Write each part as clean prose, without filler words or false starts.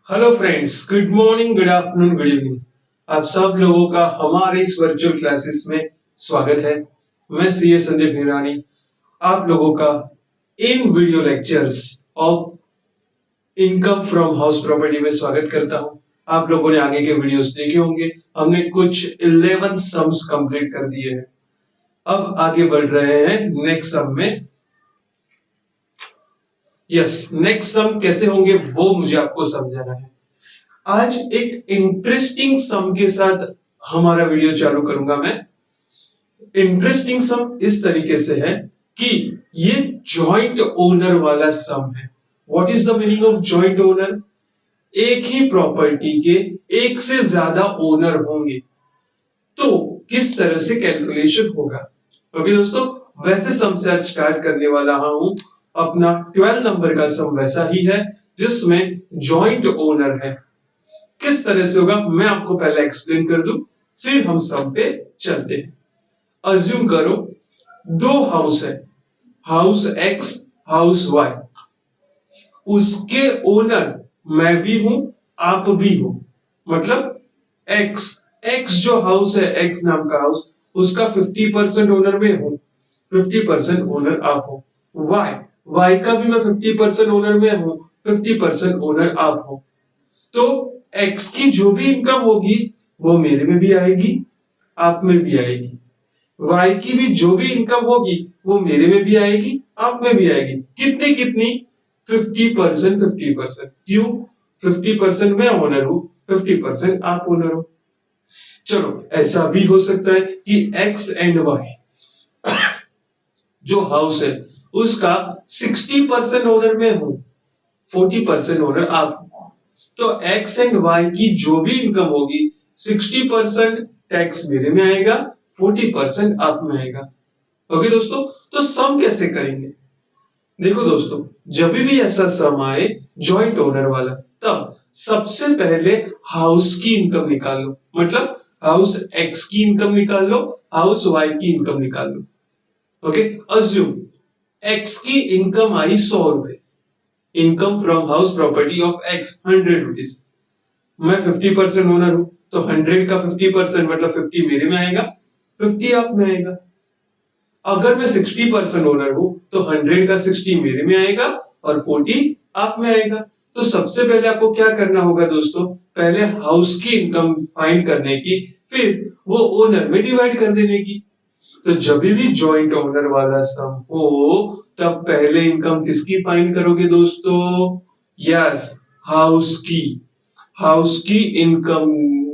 Hello friends, good morning, good afternoon, good evening. आप सब लोगों का हमारे इस वर्चुअल क्लासेस में स्वागत है। मैं सीए संदीप हिरानी आप लोगों का in video lectures of income from house property में स्वागत करता हूं। आप लोगों ने आगे के वीडियोस देखे होंगे। हमने कुछ 11 सम्स कंप्लीट कर दिए हैं। अब आगे बढ़ रहे हैं नेक्स्ट सम में। नेक्स्ट सम कैसे होंगे वो मुझे आपको समझाना है। आज एक इंटरेस्टिंग सम के साथ हमारा वीडियो चालू करूंगा मैं। इंटरेस्टिंग सम इस तरीके से है कि ये जॉइंट ओनर वाला सम है। What is the meaning of joint owner? एक ही प्रॉपर्टी के एक से ज्यादा ओनर होंगे तो किस तरह से कैलकुलेशन होगा। ओके दोस्तों, वैसे सम से आज स्टार्ट करने वाला हूं। अपना 12 नंबर का सम वैसा ही है जिसमें जॉइंट ओनर है। किस तरह से होगा मैं आपको पहले एक्सप्लेन कर दूं, फिर हम सम पे चलते हैं। अज्यूम करो दो हाउस है, हाउस एक्स, हाउस वाई। उसके ओनर मैं भी हूं, आप भी हो। मतलब एक्स एक्स जो हाउस है, एक्स नाम का हाउस, उसका 50% ओनर मैं हूं, 50% ओनर आप हो। वाई वाई का भी मैं 50% ओनर में हूं, 50% ओनर आप हो। तो एक्स की जो भी इनकम होगी वो मेरे में भी आएगी, आप में भी आएगी। वाई की भी जो भी इनकम होगी वो मेरे में भी आएगी, आप में भी आएगी। कितनी कितनी? 50%, 50%। क्यों? 50% मैं ओनर हूं, 50% आप ओनर हो। चलो, ऐसा भी हो सकता है कि एक्स एंड वाई जो हाउस है उसका 60% ओनर मैं हूं, 40% ओनर आप हो। तो एक्स एंड वाई की जो भी इनकम होगी 60% टैक्स मेरे में आएगा, 40% आप में आएगा। ओके दोस्तों, तो सम कैसे करेंगे? देखो दोस्तों, जब भी ऐसा सम आए जॉइंट ओनर वाला, तब सबसे पहले हाउस की इनकम निकाल लो। मतलब हाउस एक्स की इनकम निकाल लो, हाउस वाई की इनकम निकाल लो। ओके, अज्यूम एक्स की इनकम आई 100 रुपए। Income from house property of x 100 rupees. मैं 50% ओनर हूं, तो 100 का 50% मतलब 50 मेरे में आएगा, 50 आप में आएगा। अगर मैं 60% ओनर हूं तो 100 का 60 मेरे में आएगा और 40 आप में आएगा। तो सबसे पहले आपको क्या करना होगा दोस्तों? पहले हाउस की इनकम फाइंड करने की, फिर वो ओनर में डिवाइड कर देने की। तो जब भी जॉइंट ओनर वाला सम हो तब पहले इनकम किसकी फाइंड करोगे दोस्तों? यस, हाउस की। हाउस की इनकम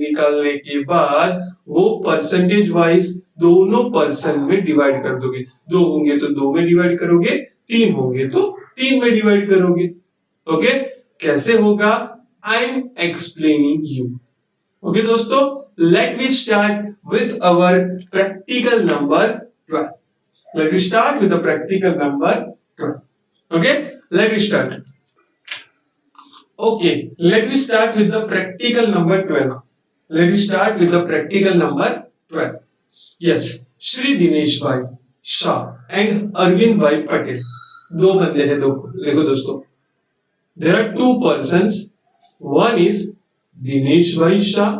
निकालने के बाद वो परसेंटेज वाइज दोनों पर्सन में डिवाइड कर दोगे। दो होंगे तो दो में डिवाइड करोगे, तीन होंगे तो तीन में डिवाइड करोगे। ओके, कैसे होगा? I am explaining you. Okay दोस्तों, let we start with our practical number 12। Let we start with the practical number 12। Okay, let we start. Okay, let me start with the practical number 12. Let me start with the practical number 12. Yes, Shri Dinesh Bhai Shah and Arvind Bhai Patel. दो बंदे हैं, दो देखो दोस्तों. There are two persons. One is Dinesh Bhai Shah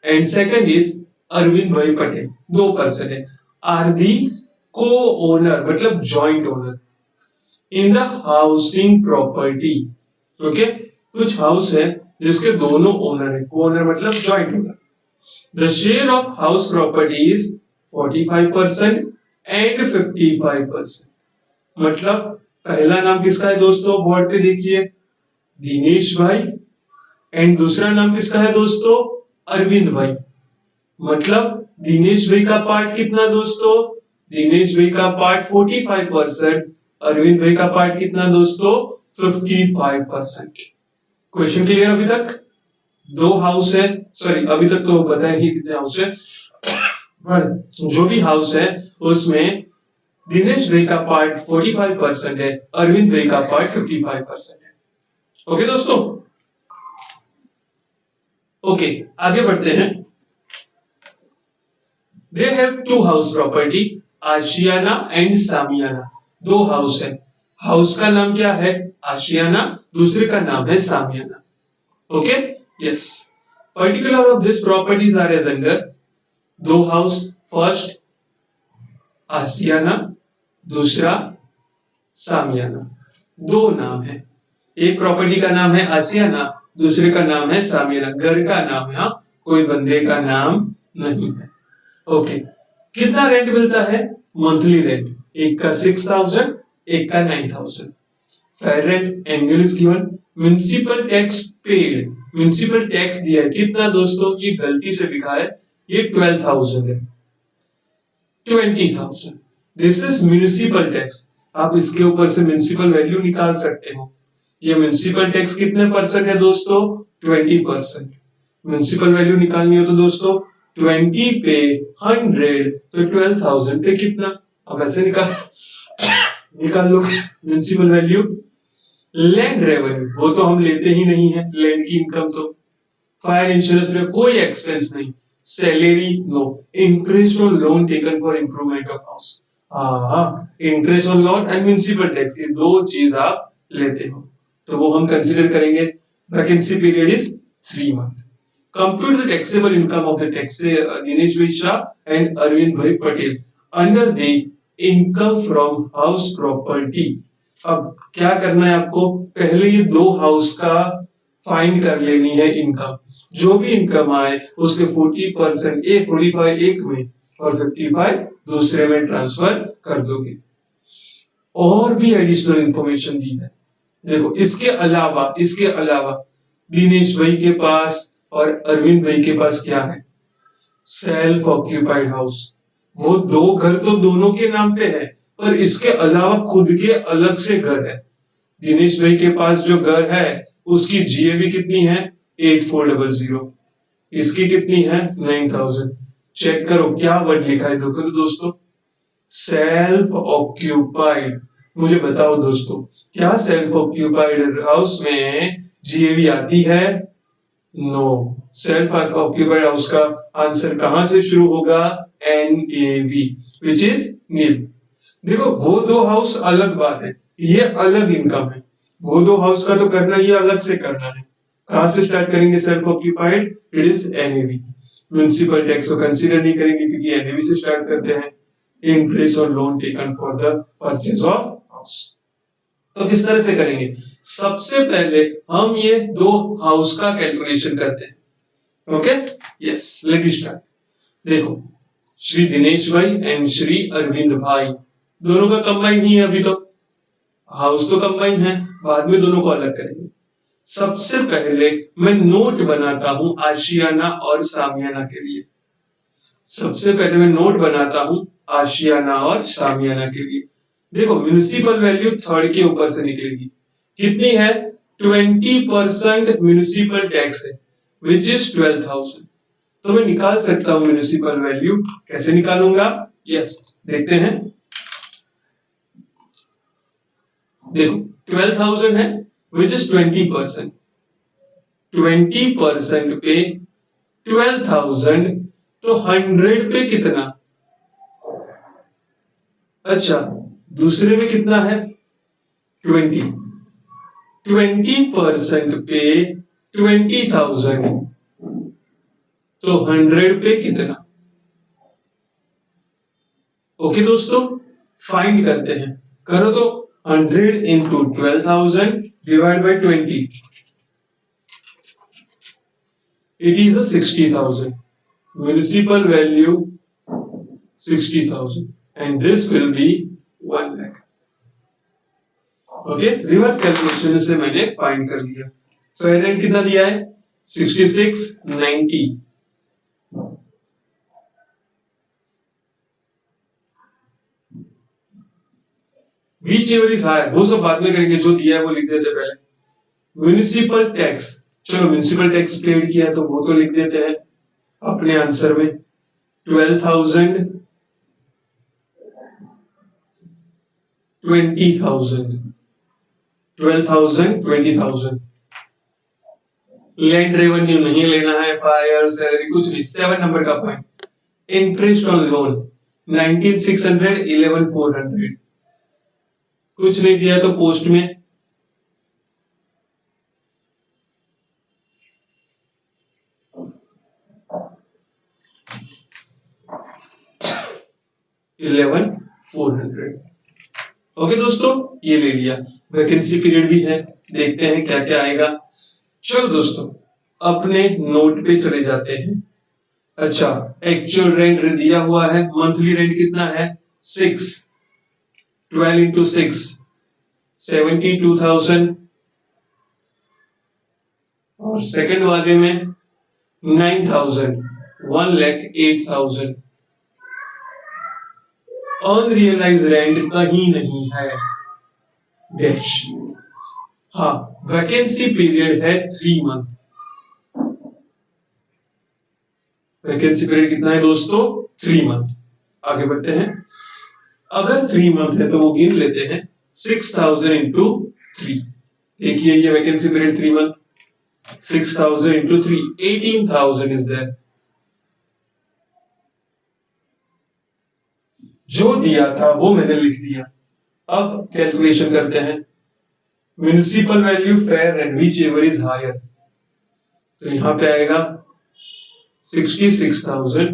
and second is Arvind Bhai Patel. दो person है. Are the co-owner मतलब joint owner in the housing property. Okay, कुछ हाउस है जिसके दोनों ओनर है, को ओनर मतलब joint owner. The share of house property is 45% and 55%। मतलब पहला नाम किसका है दोस्तों? बोर्ड पे देखिए, दिनेश भाई। एंड दूसरा नाम किसका है दोस्तों? अरविंद भाई। मतलब दिनेश भाई का पार्ट कितना दोस्तों? दिनेश भाई का पार्ट 45%, अरविंद भाई का पार्ट कितना दोस्तों? 55%। क्वेश्चन क्लियर अभी तक? दो हाउस है, सॉरी अभी तक तो बताया नहीं कितने हाउस है, पर जो भी हाउस है उसमें दिनेश भाई का पार्ट 45% है, अरविंद भाई का पार्ट 55% है। ओके दोस्तों, ओके आगे बढ़ते हैं। They have two house property, Ashiyana and Samiyana. दो हाउस है, हाउस का नाम क्या है? आशियाना, दूसरे का नाम है Samiyana. Okay yes. Particular of this properties are as under, दो हाउस, फर्स्ट आशियाना, दूसरा सामियाना, दो नाम है। एक प्रॉपर्टी का नाम है आशियाना, दूसरे का नाम है सामियाना, घर का नाम है, कोई बंदे का नाम नहीं है। ओके कितना रेंट मिलता है? मंथली रेंट, एक का 6,000, एक का 9,000। Fair rent annual is given. Municipal tax paid, municipal tax दिया है कितना दोस्तों? ये गलती से लिखा है, ये 12,000 है, 20,000। This is municipal tax. आप इसके ऊपर से म्युनिसिपल वैल्यू निकाल सकते हो। ये म्युनिसिपल टैक्स कितने परसेंट है दोस्तों? 20%। म्युनिसिपल वैल्यू निकालनी हो तो दोस्तों 20 पे 100 तो 12,000 पे कितना? अब ऐसे निकाल लो म्युनिसिपल वैल्यू। लैंड रेवेन्यू वो तो हम लेते ही नहीं है, लैंड की इनकम तो। फायर इंश्योरेंस में कोई एक्सपेंस नहीं। Salary no. Interest on loan taken for improvement of house, हाँ interest on loan and municipal tax, ये दो चीज आप लेते हो तो वो हम कंसीडर करेंगे। Vacancy period is 3 month. Compute the taxable income of the tax Dinesh भाई शाह एंड अरविंद भाई Patel under the income from house property. अब क्या करना है आपको? पहले ये दो हाउस का फाइंड कर लेनी है इनकम। जो भी इनकम आए उसके 40% 45 एक में और 55 दूसरे में ट्रांसफर कर दोगे। और भी एडिशनल इंफॉर्मेशन दी है, देखो इसके अलावा दिनेश भाई के पास और अरविंद भाई के पास क्या है? Self occupied house. वो दो घर तो दोनों के नाम पे है, पर इसके अलावा खुद के अलग से घर है। दिनेश भाई के पास जो घर है उसकी जीएवी कितनी है? 8400। इसकी कितनी है? 9,000। चेक करो क्या वर्ड लिखा है, देखो तो दोस्तों, सेल्फ ऑक्यूपाइड। मुझे बताओ दोस्तों, क्या सेल्फ ऑक्यूपाइड हाउस में जीएवी आती है? नो। सेल्फ ऑक्यूपाइड हाउस का आंसर कहां से शुरू होगा? एनएवी, विच इज नील। देखो वो दो हाउस अलग बात है, ये अलग इनकम है। वो दो हाउस का तो करना ही अलग से करना है। कहां से स्टार्ट करेंगे? Self occupied, it is NAV. Municipal tax को कंसीडर नहीं करेंगे क्योंकि एनएवी से स्टार्ट करते हैं। इंटरेस्ट और loan taken for the purchase of house. तो किस तरह से करेंगे? सबसे पहले हम ये दो हाउस का कैलकुलेशन करते हैं। Okay yes, let me start. देखो श्री दिनेश भाई एंड श्री अरविंद भाई दोनों का कंबाइन ही है, अभी तो हाउस तो कंबाइन है, बाद में दोनों को अलग करेंगे। सबसे पहले मैं नोट बनाता हूं आशियाना और सामियाना के लिए। सबसे पहले मैं नोट बनाता हूं आशियाना और सामियाना के लिए। देखो म्युनिसिपल वैल्यू थर्ड के ऊपर से निकलेगी, कितनी है? 20% म्युनिसिपल टैक्स है, विच इज 12,000। तो मैं निकाल सकता हूं म्युनिसिपल वैल्यू। कैसे निकालूंगा? यस देखते हैं। देखो 12,000 है, विच इज 20%। 20% पे 12,000 तो 100 पे कितना? अच्छा दूसरे में कितना है? 20। 20% पे 20,000 तो 100 पे कितना? ओके दोस्तों फाइंड करते हैं, करो तो। 100 into 12,000 divide by 20, it is a 60,000. Municipal value 60,000 and this will be 1 lakh. Okay reverse calculation से मैंने फाइंड कर लिया। फेयर रेंट कितना दिया है? 6690। व्हिच एवर इज हायर वो सब बाद में करेंगे, जो दिया है वो लिख देते पहले। म्युनिसिपल टैक्स, चलो म्युनिसिपल टैक्स पेड किया तो वो तो लिख देते हैं अपने आंसर में। 12,000 20,000 12,000 20,000। लैंड रेवेन्यू नहीं लेना है, फायर सैलरी कुछ नहीं। 7 नंबर का पॉइंट, इंटरेस्ट ऑन लोन 19,600 11,400। कुछ नहीं दिया तो पोस्ट में 11,400। ओके दोस्तों, ये ले लिया। वैकेंसी पीरियड भी है, देखते हैं क्या क्या आएगा। चलो दोस्तों, अपने नोट पे चले जाते हैं। अच्छा, एक्चुअल रेंट दिया हुआ है, मंथली रेंट कितना है 6, 12 इंटू 6 72,000, और सेकंड वाले में 9,000, 1,08,000। अनरियलाइज रेंट कहीं नहीं है डैश। हाँ, वैकेंसी पीरियड है 3 मंथ। वैकेंसी पीरियड कितना है दोस्तों 3 मंथ। आगे बढ़ते हैं। अगर 3 मंथ है तो वो गिन लेते हैं 6,000 इंटू 3। देखिए ये vacancy period 3 month, 6,000 into 3, 18,000 is there. जो दिया था वो मैंने लिख दिया। अब कैलकुलेशन करते हैं। Municipal value fair and whichever is higher, तो यहां पे आएगा 66,000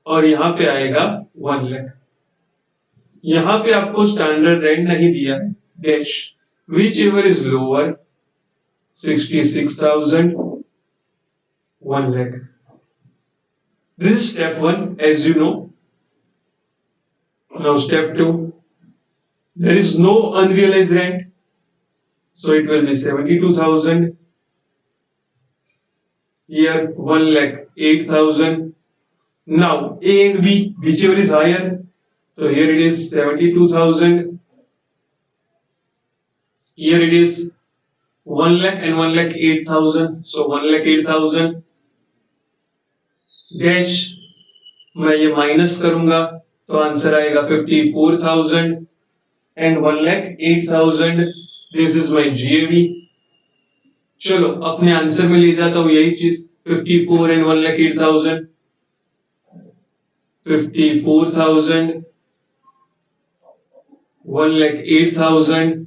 और यहां पे आएगा 1 लाख। यहां पे आपको स्टैंडर्ड रेंट नहीं दिया है dash, which ever is lower 66,000, 1 lakh. This is step 1, as you know. Now step 2, there is no unrealized rent, so it will be 72,000. Here 1,08,000. Now A and B, whichever is higher, so here it is 72,000. Here it is 1 lakh and 1,08,000, so 1,08,000 dash, मैं ये minus करूंगा तो answer आएगा 54,000 and 1,08,000। This is my GAV. चलो अपने answer में ले जाता हूं यही चीज, 54 एंड 1,08,000, 54,000, 1,08,000।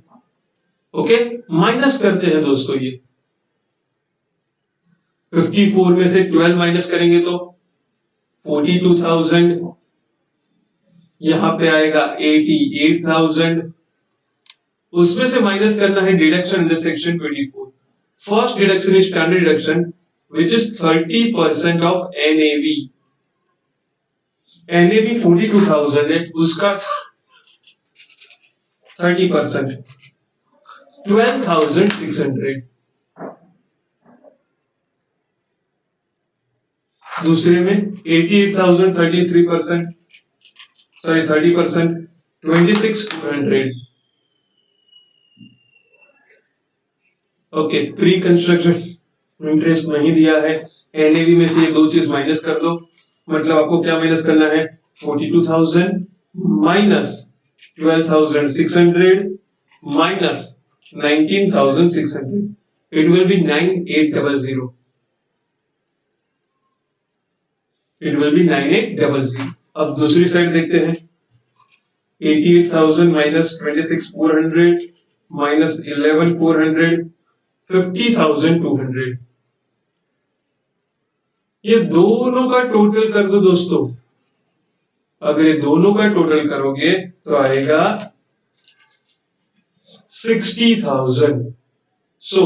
ओके, माइनस करते हैं दोस्तों। ये 54 में से 12 माइनस करेंगे तो 42,000, यहां पे आएगा 88,000। उसमें से माइनस करना है deduction under section 24। First deduction is standard deduction which is 30% of NAV. NAV 42,000 है, उसका 30% 12,600। दूसरे में 88,000 33%, sorry 30%, 26,200। Okay, pre construction interest नहीं दिया है। एनएवी में से ये दो चीज माइनस कर दो, मतलब आपको क्या माइनस करना है 42,000 minus 12,600 minus 19,600, it will be 9,800। It will be 9,800। अब दूसरी साइड देखते हैं। 88,000 माइनस 26,400 माइनस 11,400, 50,200। ये दोनों का टोटल कर दो दोस्तों। अगर ये दोनों का टोटल करोगे तो आएगा 60,000। सो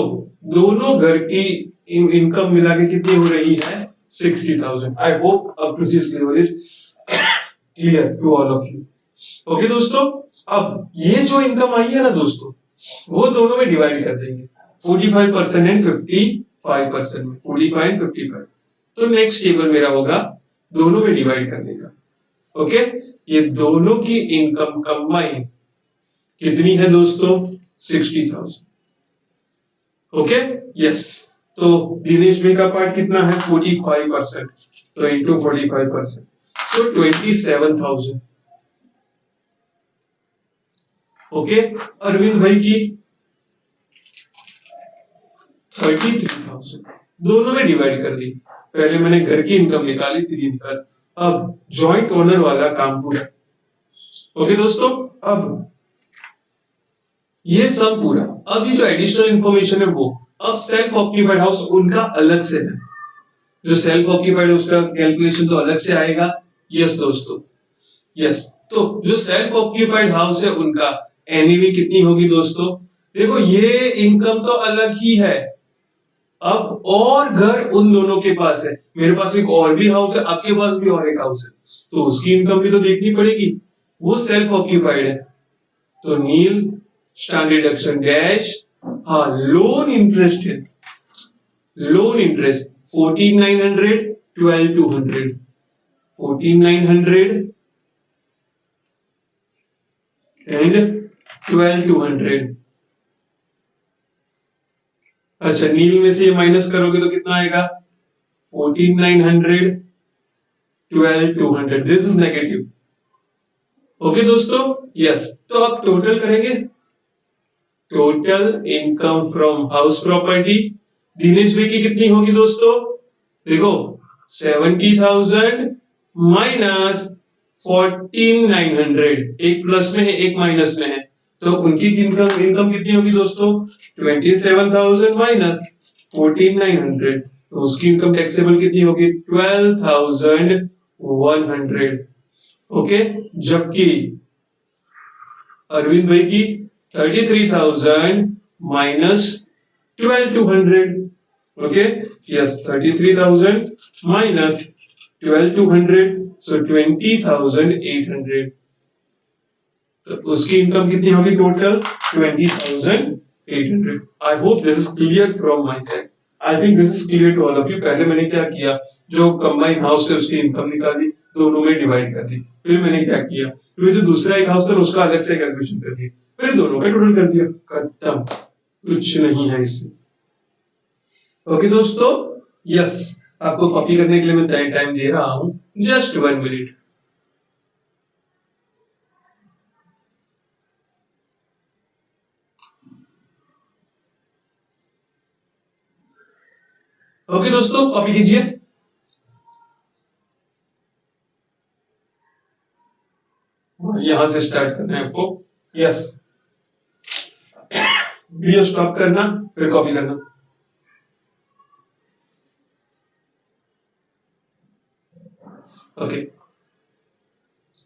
दोनों घर की इनकम मिला के कितनी हो रही है 60,000। I hope up to this level is clear to all of you. Okay दोस्तों, अब ये जो इनकम आई है ना दोस्तों, वो दोनों में डिवाइड कर देंगे 45% एंड 55% में, 45 एंड 55। तो नेक्स्ट टेबल मेरा होगा दोनों में डिवाइड करने का। ओके, ये दोनों की इनकम कंबाइन कितनी है दोस्तों 60,000। Okay, yes. तो दिनेश भाई का पार्ट कितना है 45%, तो इंटू 45%, सो 27,000। ओके, अरविंद भाई की 33,000, दोनों में डिवाइड कर दी। पहले मैंने घर की इनकम निकाली, फिर ये निकाल। अब जॉइंट ओनर वाला काम पूरा। ओके दोस्तों, अब ये सब पूरा। अब ये जो एडिशनल इंफॉर्मेशन है वो, अब सेल्फ ऑक्यूपाइड हाउस उनका अलग से है। जो सेल्फ ऑक्यूपाइड उसका कैलकुलेशन तो अलग से आएगा। यस दोस्तों, यस। तो जो सेल्फ ऑक्यूपाइड हाउस है उनका एनईवी कितनी होगी दोस्तों? देखो ये इनकम तो अलग ही है, अब और घर उन दोनों के पास है, मेरे पास एक और भी हाउस है, आपके पास भी और एक हाउस है, तो उसकी इनकम भी तो देखनी पड़ेगी, वो सेल्फ ऑक्यूपाइड है। तो नील स्टैंडर्ड डिडक्शन डैश, हाँ लोन इंटरेस्ट है, लोन इंटरेस्ट 14,900 12,200 14,900 एंड 12,200। अच्छा नील में से ये माइनस करोगे तो कितना आएगा? 14,900 12,200, दिस इज नेगेटिव। ओके दोस्तों, यस, तो अब टोटल करेंगे। Total income from house property Dinesh भाई की कितनी होगी दोस्तों? देखो 70,000 माइनस 14,900, एक प्लस में है एक माइनस में है, तो उनकी इनकम इनकम कितनी होगी दोस्तों? 27,000 माइनस 14,900, तो उसकी इनकम टैक्सेबल कितनी होगी? 12,100। ओके, जबकि अरविंद भाई की 33,000 minus 12,200। Okay, yes 33,000 minus 12,200, so 20,800, तो उसकी इनकम कितनी होगी total? 20,800। I hope this is clear from my side, I think this is clear to all of you. पहले मैंने क्या किया, जो कंबाइन हाउस थे उसकी इनकम निकाली, दोनों में डिवाइड कर दी, फिर मैंने क्या किया, फिर जो दूसरा एक हाउस था उसका अलग से कैलकुलेशन कर दिया, फिर दोनों का टोटल कर दिया, खत्म, कुछ नहीं है इसमें। ओके दोस्तों, यस, आपको कॉपी करने के लिए मैं टाइम दे रहा हूं, जस्ट 1 मिनट। ओके दोस्तों, कॉपी कीजिए। यहां से स्टार्ट करना है आपको, यस, वीडियो स्टॉप करना फिर कॉपी करना। Okay,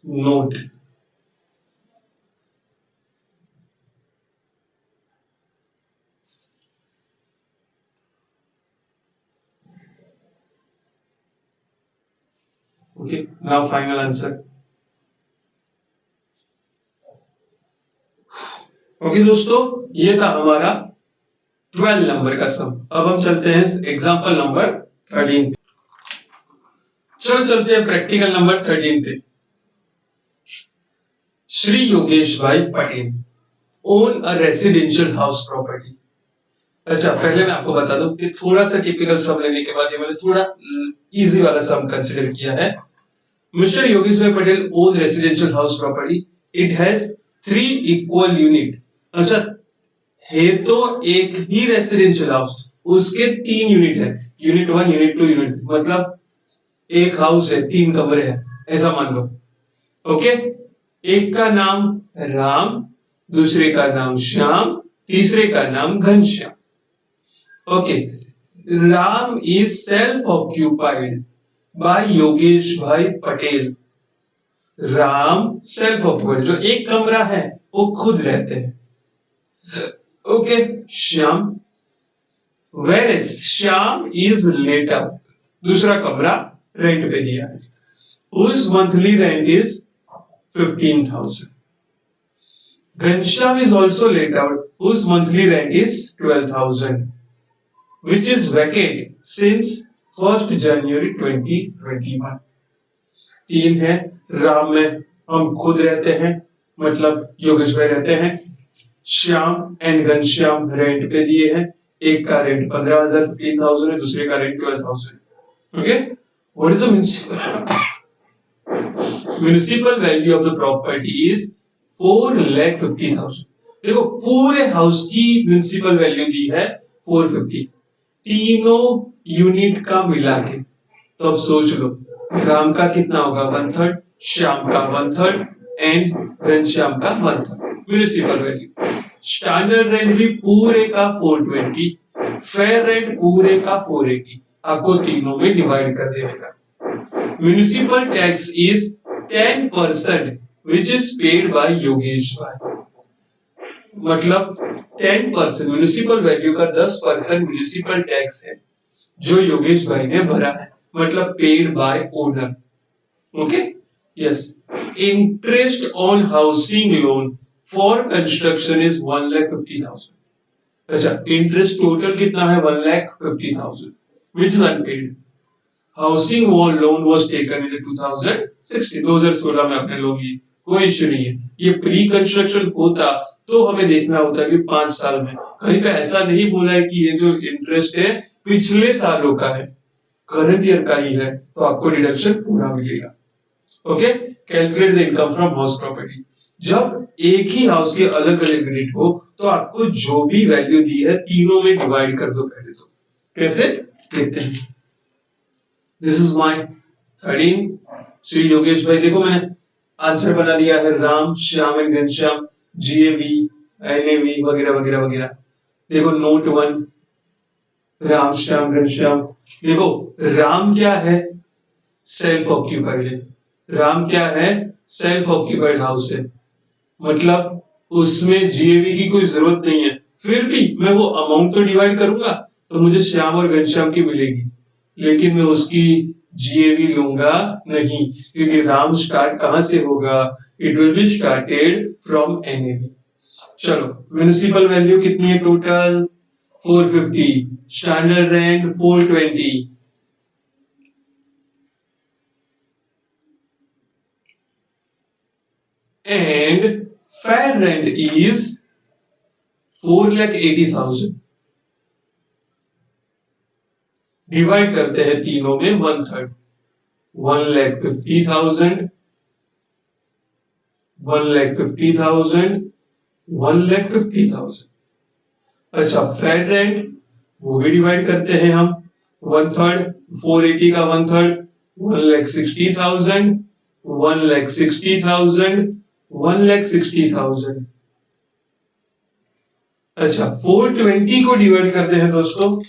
note, okay, now final answer. Okay दोस्तों, ये था हमारा 12 नंबर का सम। अब हम चलते हैं एग्जांपल नंबर 13 पे। चलो चलते हैं प्रैक्टिकल नंबर 13 पे। श्री योगेश भाई Patel own a residential house property. अच्छा, पहले मैं आपको बता दूं कि थोड़ा सा टिपिकल सम लेने के बाद ये मैंने थोड़ा इजी वाला सम कंसीडर किया है। मिस्टर योगेश भाई Patel own residential house property, it has 3 equal unit. अच्छा, है तो एक ही रेसिडेंशियल हाउस, उसके 3 यूनिट है, यूनिट 1 यूनिट 2 यूनिट 3, मतलब एक हाउस है 3 कमरे हैं, ऐसा मान लो। ओके, एक का नाम राम, दूसरे का नाम श्याम, तीसरे का नाम Ghanshyam. Okay, Ram is self occupied by Yogesh भाई पटेल। राम सेल्फ ऑक्यूपाइड, जो एक कमरा है वो खुद रहते हैं। Okay, Shyam, whereas Shyam is let out, दूसरा कमरा रेंट पे दिया है, whose monthly rent is 15,000. Ghanshyam is also let out, whose monthly rent is 12,000, which is vacant since 1st January 2021. 3 है, राम में हम खुद रहते हैं, मतलब योगेश भाई रहते हैं, श्याम एंड घनश्याम रेंट पे दिए हैं, एक का रेंट 15,000 15,000 है, दूसरे का rent 12,000। Okay, what is the municipal value of the property is 4,50,000। देखो पूरे हाउस की म्युनिसिपल वैल्यू दी है 450, तीनों यूनिट का मिला के, तो अब सोच लो राम का कितना होगा 1/3, श्याम का 1/3 एंड घनश्याम का 1/3 म्युनिसिपल वैल्यू। स्टैंडर्ड रेंट भी पूरे का 420, फेयर रेंट पूरे का 480, आपको तीनों में डिवाइड कर देने का। Municipal tax is 10% which is paid by Yogesh भाई। मतलब 10% म्युनिसिपल वैल्यू का 10% म्युनिसिपल टैक्स है जो योगेश भाई ने भरा है, मतलब paid by owner. Okay, yes. Interest on housing loan for construction is 1,50,000। अच्छा, इंटरेस्ट टोटल कितना है? 1,50,000 which is unpaid. Housing loan was taken in 2016 में आपने लोन ली, कोई इश्यू नहीं है। ये प्री कंस्ट्रक्शन होता तो हमें देखना होता कि 5 साल में, कहीं पे ऐसा नहीं बोला है कि ये जो इंटरेस्ट है पिछले सालों का है, करंट ईयर का ही है, तो आपको डिडक्शन पूरा मिलेगा। Okay, calculate the income from house property. जब एक ही हाउस के अलग अलग यूनिट हो तो आपको जो भी वैल्यू दी है तीनों में डिवाइड कर दो पहले। तो कैसे देखते हैं? This is my 13 Shri Yogesh भाई। देखो मैंने आंसर बना दिया है, Ram Shyam and Ghanshyam, GAV NAV वगैरह वगैरह वगैरह। देखो नोट 1, राम श्याम घनश्याम। देखो राम क्या है? सेल्फ ऑक्यूपाइड है। राम क्या है? सेल्फ ऑक्यूपाइड हाउस है, मतलब उसमें जीएवी की कोई जरूरत नहीं है। फिर भी मैं वो अमाउंट तो डिवाइड करूंगा तो मुझे श्याम और घनश्याम की मिलेगी, लेकिन मैं उसकी जीएवी लूंगा नहीं, क्योंकि राम स्टार्ट कहां से होगा? It will be started from NAV. चलो, म्युनिसिपल वैल्यू कितनी है total? 450, standard rent 420, and fair rent is 4,80,000। Divide करते हैं तीनों में 1/3, 1,50,000, 1,50,000, 1,50,000। अच्छा, फेयर रेंट वो भी डिवाइड करते हैं हम 1/3, 480 का 1/3, 1,60,000, 1,60,000, 1,60,000। अच्छा, 420 को डिवाइड करते हैं दोस्तों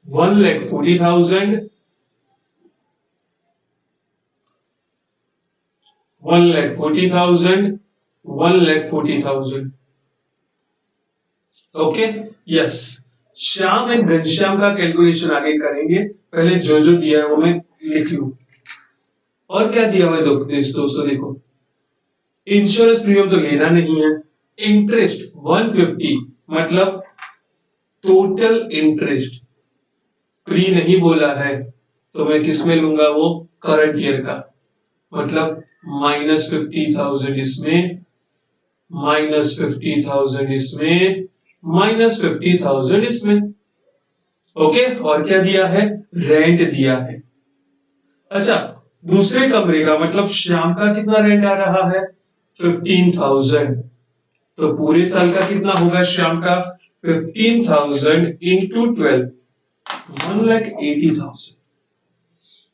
1,40,000, 1,40,000, 1,40,000। Okay, yes. Shyam and Ghanshyam का कैलकुलेशन आगे करेंगे, पहले जो जो दिया है वो मैं लिख लूं। और क्या दिया हुआ है दोस्तों? देखो, इंश्योरेंस प्रीमियम तो लेना नहीं है। इंटरेस्ट 150, मतलब टोटल इंटरेस्ट, प्री नहीं बोला है तो मैं किस में लूंगा? वो करंट ईयर का, मतलब -50,000 इसमें, -50,000 इसमें, -50,000 इसमें। ओके, और क्या दिया है? रेंट दिया है। अच्छा, दूसरे कमरे का मतलब श्याम का कितना रेंट आ रहा है? 15,000। तो पूरे साल का कितना होगा श्याम का? 15,000 इंटू 12, 1,80,000।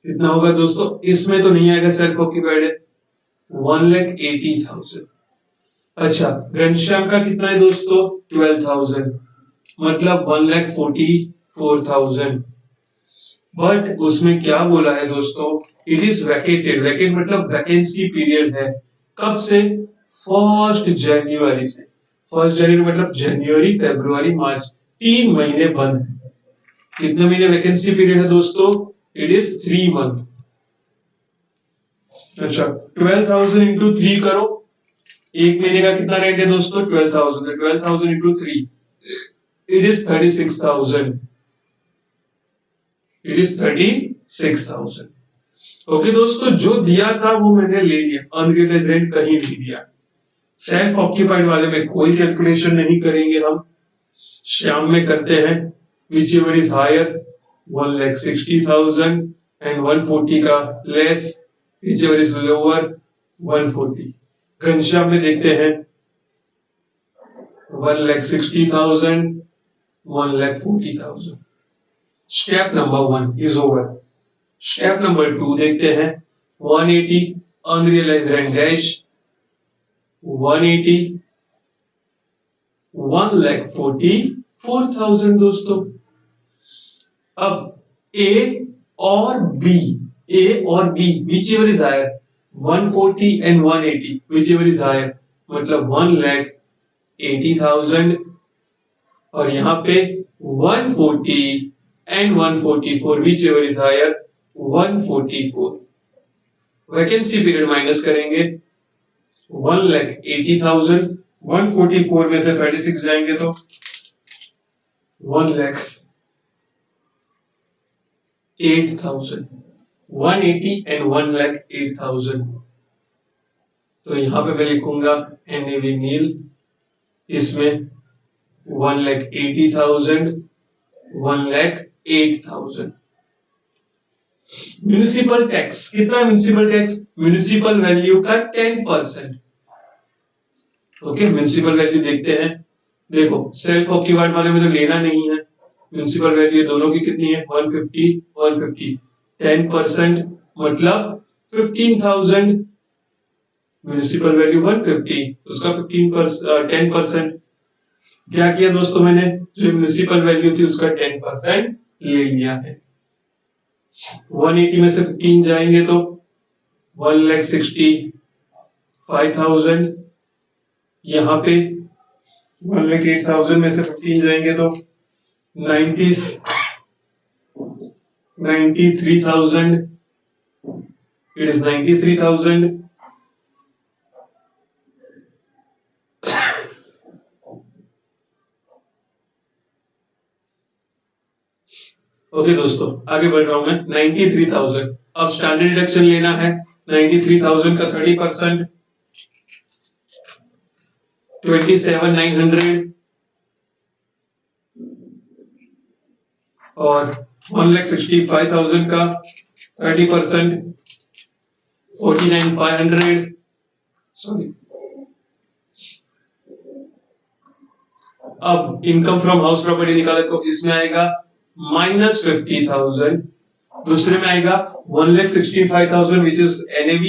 कितना होगा दोस्तों? इसमें तो नहीं आएगा, सेल्फ ऑक्यूपाइड है, 1,80,000। अच्छा, घनश्याम का कितना है दोस्तों? 12,000, मतलब 1,44,000। बट उसमें क्या बोला है दोस्तों? It is vacated. वैकेट मतलब वैकेंसी पीरियड है। कब से? 1 जनवरी से। 1 जनवरी मतलब जनवरी, फरवरी, मार्च, 3 महीने बंद है। कितने महीने वैकेंसी पीरियड है दोस्तों? It is 3 month. अच्छा, 12,000 इंटू 3 करो, एक महीने का कितना रेंट है दोस्तों? 12,000। 12,000 into 3, it is 36,000। It is 36,000। Okay दोस्तों, जो दिया था वो मैंने ले लिया, अनरियलाइज्ड रेंट कहीं नहीं दिया। सेल्फ ऑक्यूपाइड वाले में कोई कैलकुलेशन नहीं करेंगे हम, श्याम में करते हैं। whichever is higher, 1,60,000 and 140 का less, whichever is lower 140। Ghanshyam में देखते हैं 1,60,000, 1,40,000। Step number 1 is over. Step number 2 देखते हैं 180 अनरियलाइज्ड रेंट डैश 180, 1,44,000 दोस्तों। अब ए और B, whichever is higher, 140 and 180 whichever is higher, मतलब 1,80,000 और यहाँ पे 140 and 144 whichever is higher 144। Vacancy period minus करेंगे 1,80,000, 144 में से 36 जाएंगे तो 1,08,000, 180 and 1,08,000। तो यहाँ पे मैं लिखूंगा NAV नील, इसमें 1,80,000, 1,08,000। म्यूनिसिपल टैक्स कितना? म्यूनिसिपल टैक्स म्यूनिसिपल वैल्यू का 10%। ओके, म्यूनिसिपल वैल्यू देखते हैं। देखो सेल्फ ऑक्यूपाइड वाले में तो लेना नहीं है, म्यूनिसिपल वैल्यू दोनों की कितनी है? 150 150, 10% मतलब 15,000। म्यूनिसिपल वैल्यू 150, उसका 10%। क्या किया दोस्तों, मैंने जो म्यूनिसिपल वैल्यू थी उसका 10% ले लिया है। 180 में से 15 जाएंगे तो 1,65,000। यहाँ पे 1,08,000 में से 15 जाएंगे तो 93,000। It is 93,000। ओके दोस्तों, आगे बढ़ रहा हूं मैं। 93,000, अब स्टैंडर्ड डिडक्शन लेना है। 93,000 का 30% 27,900 और 1,65,000 का 30% 49,500। सॉरी, अब इनकम फ्रॉम हाउस प्रॉपर्टी निकाले तो इसमें आएगा -50,000, दूसरे में आएगा 1,65,000 विच इज NAV।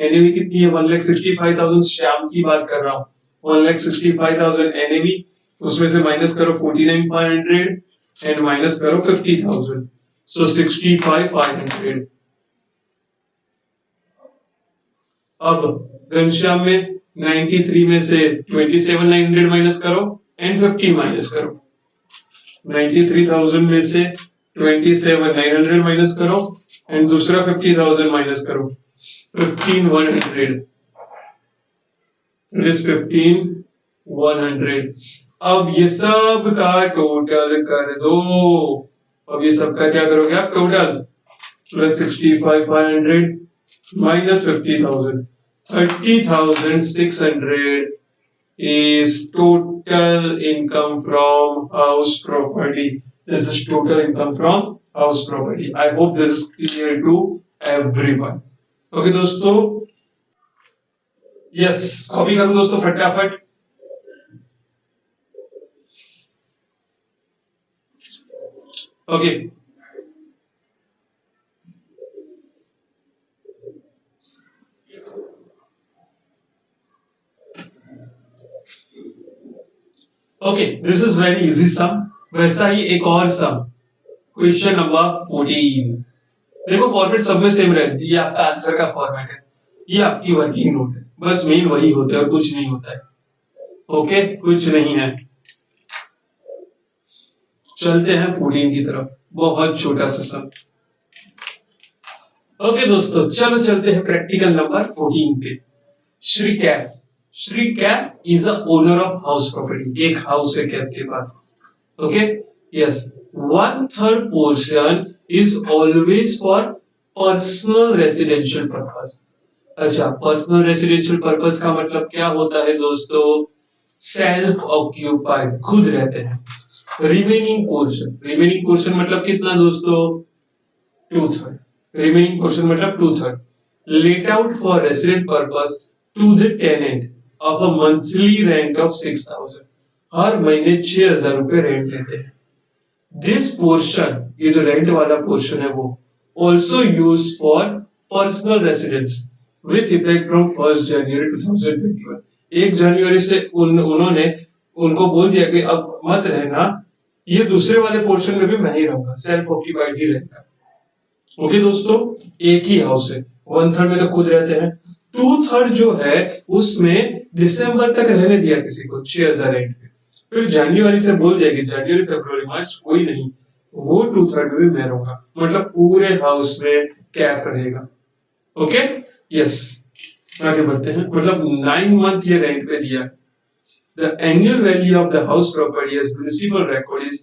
NAV कितनी है? 1,65,000, श्याम की बात कर रहा हूं। 1,65,000 NAV, उसमें से माइनस करो 49,500 एंड माइनस करो 50,000, सो 65,500। अब घनश्याम में 93 में से 27,900 माइनस करो एंड 50 माइनस करो। 93,000 में से 27,900 माइनस करो एंड दूसरा 50,000 माइनस करो। 15,100, इट इज 15,100। अब ये सब का टोटल कर दो। अब ये सब का क्या करोगे आप? Total plus 65,500 minus 50,000, 30,600 is total income from house property. This is total income from house property. I hope this is clear to everyone. Okay दोस्तों, yes, कॉपी करो दोस्तों फटाफट। Okay, okay, this is very easy sum. वैसा ही एक और सम, question number 14। देखो format सब में सेम रहता है, ये आपका आंसर का फॉर्मेट है, ये आपकी वर्किंग नोट है, बस मेन वही होता है और कुछ नहीं होता है। ओके, कुछ नहीं है। चलते हैं 14 की तरफ, बहुत छोटा सा सम। ओके दोस्तों, चलो चलते हैं प्रैक्टिकल नंबर 14 पे। Shri Kaif is a owner of house property. एक हाउस है कैफ के पास। Okay, yes, 1/3 portion is always for personal residential purpose. अच्छा, पर्सनल रेसिडेंशियल पर्पस का मतलब क्या होता है दोस्तों? सेल्फ ऑक्यूपाइड, खुद रहते हैं। रिमेनिंग पोर्शन मतलब कितना दोस्तों? 2/3। रिमेनिंग पोर्शन मतलब 2/3 let out for resident purpose to the tenant of a monthly rent of 6,000। हर महीने 6,000 रुपए रेंट लेते हैं। दिस पोर्शन, ये जो रेंट वाला पोर्शन है वो also use for personal residence with effect from 1 जनवरी 2021। 1 जनवरी से उन्होंने उनको बोल दिया कि अब मत रहना, ये दूसरे वाले पोर्शन में भी मैं ही रहूंगा, सेल्फ ऑक्यूपाइड ही रहेगा। ओके दोस्तों, एक ही हाउस है, 1/3 में तो खुद रहते हैं, 2/3 जो है उसमें दिसंबर तक रहने दिया किसी को 6,000 रेंट पे, फिर जनवरी से बोल दिया कि जनवरी फरवरी मार्च कोई नहीं, वो 2/3 में मैं रहूंगा, मतलब पूरे हाउस में कैफ रहेगा। ओके, यस, आगे बढ़ते हैं। मतलब 9 मंथ ये रेंट पे दिया। The annual value of the house property as municipal record is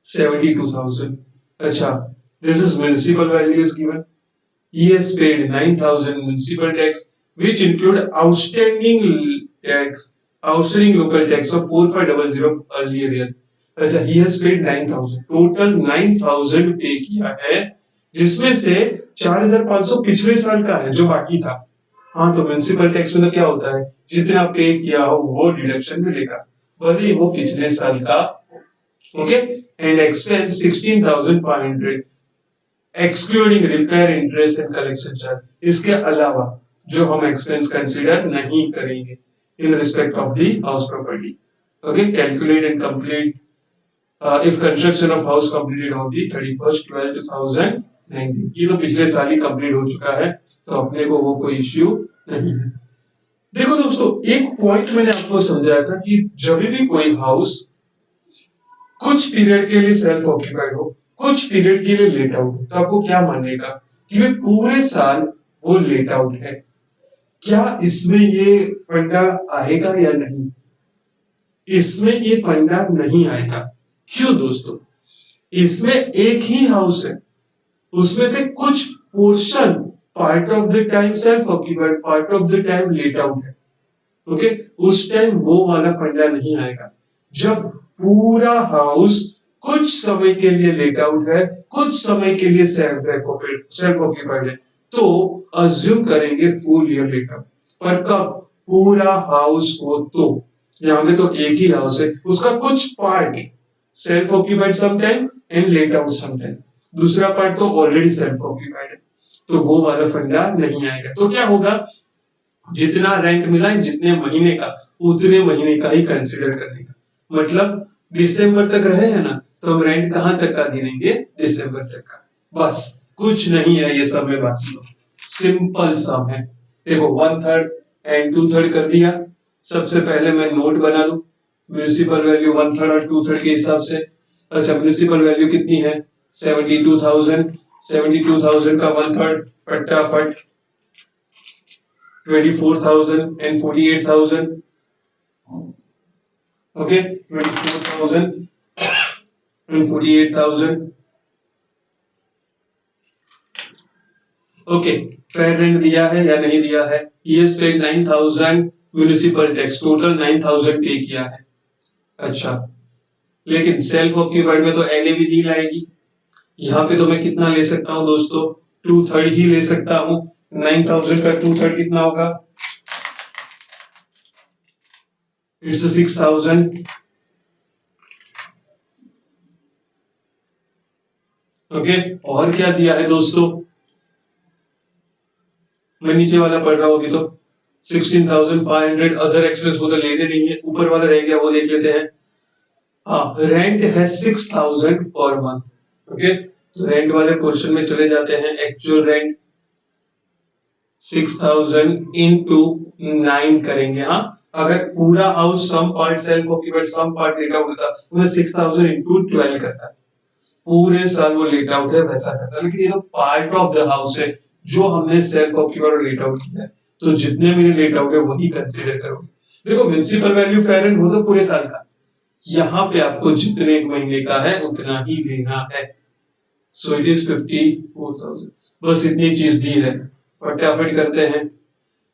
72,000. अच्छा, this is municipal value is given. He has paid 9,000 municipal tax, which include outstanding local tax of 4500 earlier year. अच्छा, he has paid 9,000. Total 9,000 पे किया है, जिसमें से 4,500 पिछले साल का है जो बाकी था। हाँ, तो म्युनिसिपल टैक्स में तो क्या होता है, जितना पे किया हो वो डिडक्शन मिलेगा, भले ही वो पिछले साल का। Okay, and expense 16,500 excluding repair interest and collection charge, इसके अलावा जो हम एक्सपेंस कंसीडर नहीं करेंगे in respect of the house property. Okay, calculate and complete if construction of house completed on the 31st 12 2019। ये तो पिछले साल ही कंप्लीट हो चुका है, तो अपने को वो कोई इश्यू नहीं है। देखो दोस्तों, एक पॉइंट मैंने आपको समझाया था कि जब भी कोई हाउस कुछ पीरियड के लिए सेल्फ ऑक्यूपाइड हो, कुछ पीरियड के लिए लेट आउट हो, तो आपको क्या मानेगा कि वे पूरे साल वो लेट आउट है, क्या इसमें ये फंडा आएगा या नहीं? इसमें ये फंडा नहीं आएगा। क्यों दोस्तों? इसमें एक ही हाउस है, उसमें से कुछ portion part of the time self occupied, part of the time late out है। ओके, उस टाइम वो वाला फंडा नहीं आएगा। जब पूरा हाउस कुछ समय के लिए लेट आउट है, कुछ समय के लिए सेल्फ ऑक्यूपाइड है, तो अज्यूम करेंगे फुल ईयर लेट आउट। पर कब पूरा हाउस हो, तो यहाँ पे तो एक ही हाउस है, उसका कुछ part self occupied some time and let out some time, दूसरा पार्ट तो ऑलरेडी सेल्फ ऑक्यूपाइड है, तो वो वाला फंडा नहीं आएगा। तो क्या होगा, जितना रेंट मिला है जितने महीने का, उतने महीने का ही कंसीडर करने का। मतलब दिसंबर तक रहे हैं ना, तो हम रेंट कहां तक का गिनेंगे, दिसंबर तक का, बस, कुछ नहीं है ये सब में बाकी। सिंपल सम है। देखो 1/3 एंड 2/3 कर दिया। सबसे पहले मैं नोट बना लूं, म्युनिसिपल वैल्यू 1/3 और 2/3 के हिसाब से। अच्छा, म्युनिसिपल वैल्यू कितनी है, 72,000। 72,000 का 1/3 फटाफट 24,000 and 48,000। okay, 24,000 and 48,000। Okay, fair rent दिया है या नहीं दिया है, ये पे 9,000 म्युनिसिपल टैक्स, टोटल 9,000 पे किया है। अच्छा, लेकिन सेल्फ ऑक्यूपाइड में तो एलएवी दी लाएगी, यहाँ पे तो मैं कितना ले सकता हूँ दोस्तों, 2/3 ही ले सकता हूँ। 9,000 का 2/3 कितना होगा, इट्स 6,000। ओके, और क्या दिया है दोस्तों, मैं नीचे वाला पढ़ रहा हूं अभी, तो 16,500 अदर एक्सपेंस वो तो लेने नहीं है, ऊपर वाला रह गया वो देख लेते हैं। हाँ, रेंट है 6,000 पर मंथ। ओके, तो रेंट वाले पोर्शन में चले जाते हैं। एक्चुअल रेंट 6,000 into 9 करेंगे। हाँ, अगर पूरा house some part self occupied some part let out होता तो मैं 6,000 into 12 करता, पूरे साल वो लेट आउट है वैसा करता। लेकिन ये तो पार्ट ऑफ द हाउस है जो हमने सेल्फ ऑक्यूपाइड और लेट आउट किया है, तो जितने मेरे लेट आउट है वही कंसीडर करोगे। देखो, म्युनिसिपल वैल्यू फेयर एंड वो तो पूरे साल का, यहाँ पे आपको जितने एक महीने का है उतना ही लेना है। So it is 54,000। बस इतनी चीज दी है, फटाफट करते हैं।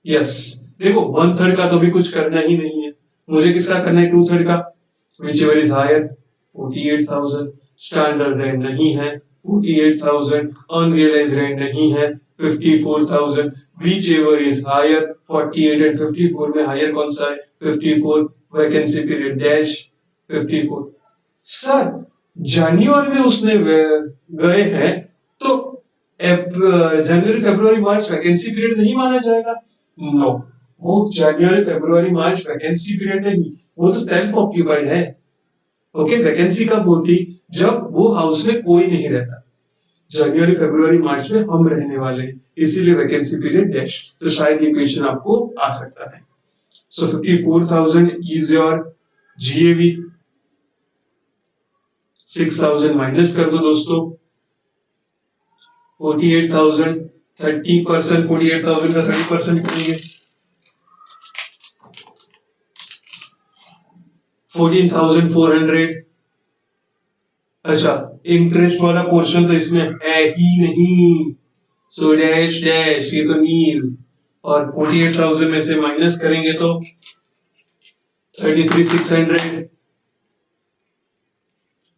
यस, देखो 1/3 का तो भी कुछ करना ही नहीं है, मुझे किसका करना है, 2/3 का। Whichever is higher 48,000, standard rent नहीं है 48,000, अनरियलाइज रेंट नहीं है 54,000, व्हिचएवर इज हायर 48 एंड 54 में हायर कौन सा है, 54, वैकेंसी पीरियड डैश 54। सर, जनवरी में उसने गए हैं, तो जनवरी फरवरी मार्च वैकेंसी पीरियड नहीं माना जाएगा? नो, वो जनवरी फरवरी मार्च वैकेंसी पीरियड नहीं, वो तो सेल्फ ऑक्यूपाइड है। ओके, वैकेंसी कब होती, जब वो हाउस में कोई नहीं रहता। जनवरी फरवरी मार्च में हम रहने वाले हैं, इसीलिए वैकेंसी पीरियड डैश। तो शायद ये क्वेश्चन आपको आ सकता है। सो 54,000 इज योर GAV। 6,000 माइनस कर दो दोस्तों। 48,000 30%, 48,000 का 30% करेंगे 14,400। अच्छा, इंटरेस्ट वाला पोर्शन तो इसमें है ही नहीं, सो डैश डैश, ये तो नील। और 48,000 में से माइनस करेंगे तो 33,600।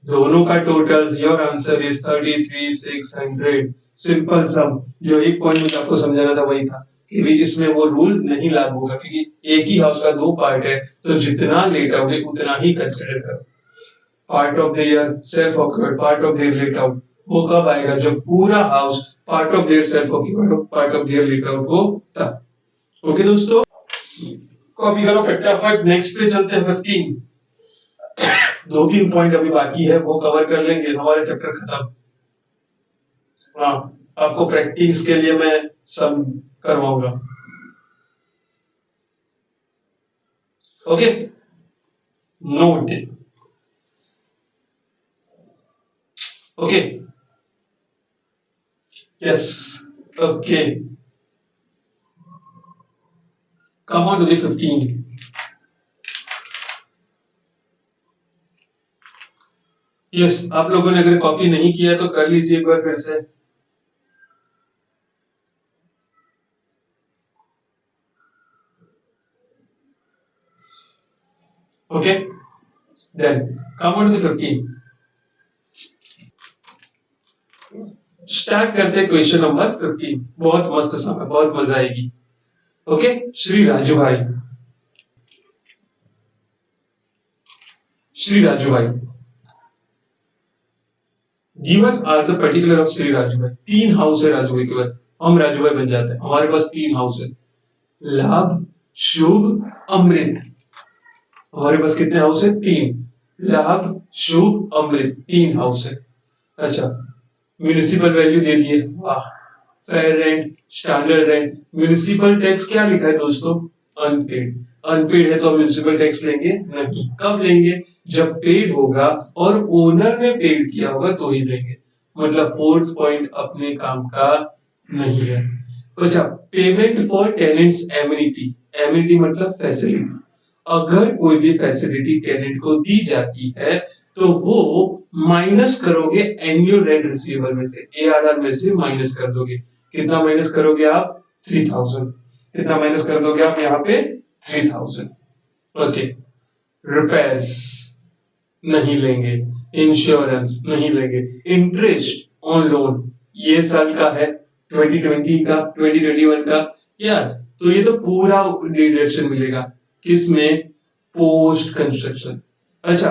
दोनों का total, your answer is 33,600। Simple सम। जो एक पॉइंट मुझे आपको समझाना था वही था कि भी इसमें वो रूल नहीं लागू होगा, क्योंकि एक ही हाउस का दो पार्ट है, तो जितना लेट आउट है उतना ही कंसिडर करो। Part of the year self occupied, part of their let out, वो कब आएगा? जब पूरा house part of their self occupied हो, part of their let out हो तब। ओके दोस्तों, कॉपी करो फटाफट। नेक्स्ट पे चलते हैं 15। दो तीन पॉइंट अभी बाकी है, वो कवर कर लेंगे, हमारे चैप्टर खत्म। हाँ, आपको प्रैक्टिस के लिए मैं सब करवाऊंगा। Okay, note. Okay, yes, okay, come on to the 15। Yes, आप लोगों ने अगर कॉपी नहीं किया तो कर लीजिए एक बार फिर से। Okay, then come on to the 15। Start करते हैं क्वेश्चन नंबर 15। बहुत मस्त समय, बहुत मजा आएगी। ओके, श्री राजू भाई, Shri Raju bhai, given are the particular of Shri Raju bhai. तीन हाउस है राजू भाई के पास, हम राजू भाई बन जाते हैं। हमारे पास तीन हाउस है, लाभ, शुभ, अमृत। हमारे पास कितने हाउस है? तीन। लाभ, शुभ, अमृत, तीन हाउस है। अच्छा, म्यूनिसिपल वैल्यू दे दिए, वाह। Fair rent, standard rent, municipal tax क्या लिखा है दोस्तों? अनपेड। अनपेड है तो म्यूनिसिपल टैक्स लेंगे नहीं। कब लेंगे? जब पेड होगा और ओनर ने पेड किया होगा तो ही लेंगे। मतलब फोर्थ पॉइंट अपने काम का नहीं है। अच्छा, payment for tenants amenity. Amenity मतलब फैसिलिटी। अगर कोई भी फैसिलिटी टेनेंट को दी जाती है तो वो माइनस करोगे एनुअल रेंट रिसीवेबल में से, ARR में से माइनस कर दोगे। कितना माइनस करोगे आप? 3,000। कितना माइनस कर दोगे आप यहाँ पे? 3,000। ओके, रिपेयर्स नहीं लेंगे, इंश्योरेंस नहीं लेंगे, इंटरेस्ट ऑन लोन ये साल का है, 2020 का, 2021 का, यस। तो ये तो पूरा डिडक्शन मिलेगा किसमें? Post construction. अच्छा,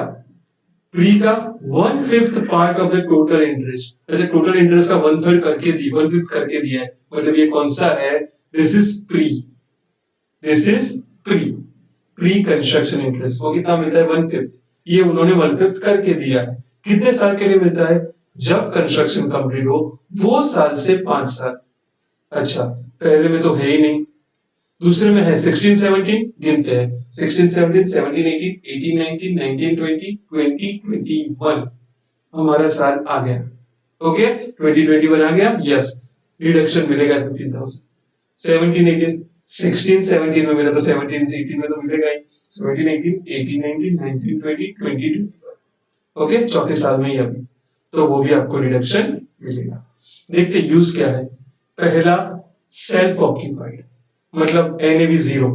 प्री का 1/5 part of the total interest. अच्छा, टोटल इंटरेस्ट का 1/3 करके दी, 1/5 करके दिया है, मतलब ये कौन सा है? This is pre, this is pre, pre construction interest. वो कितना मिलता है? 1/5। ये उन्होंने 1/5 करके दिया है। कितने साल के लिए मिलता है? जब कंस्ट्रक्शन कंप्लीट हो, वो साल से 5 साल। अच्छा, पहले में तो है ही नहीं, दूसरे में है 16 17, गिनते हैं 16 17 17 18 18 19 19 20 20 21। हमारा साल आ गया। ओके, 2021 आ गया, यस। डिडक्शन मिलेगा 15,000। 17 18, 16 17 में मिला तो 17 18 में तो मिलेगा ही। 17 18 18 19 19 20 20 21। ओके, चौथे साल में ही अभी, तो वो भी आपको डिडक्शन मिलेगा। देखते यूज क्या है। पहला, सेल्फ ऑक्यूपाइड, मतलब NAV 0।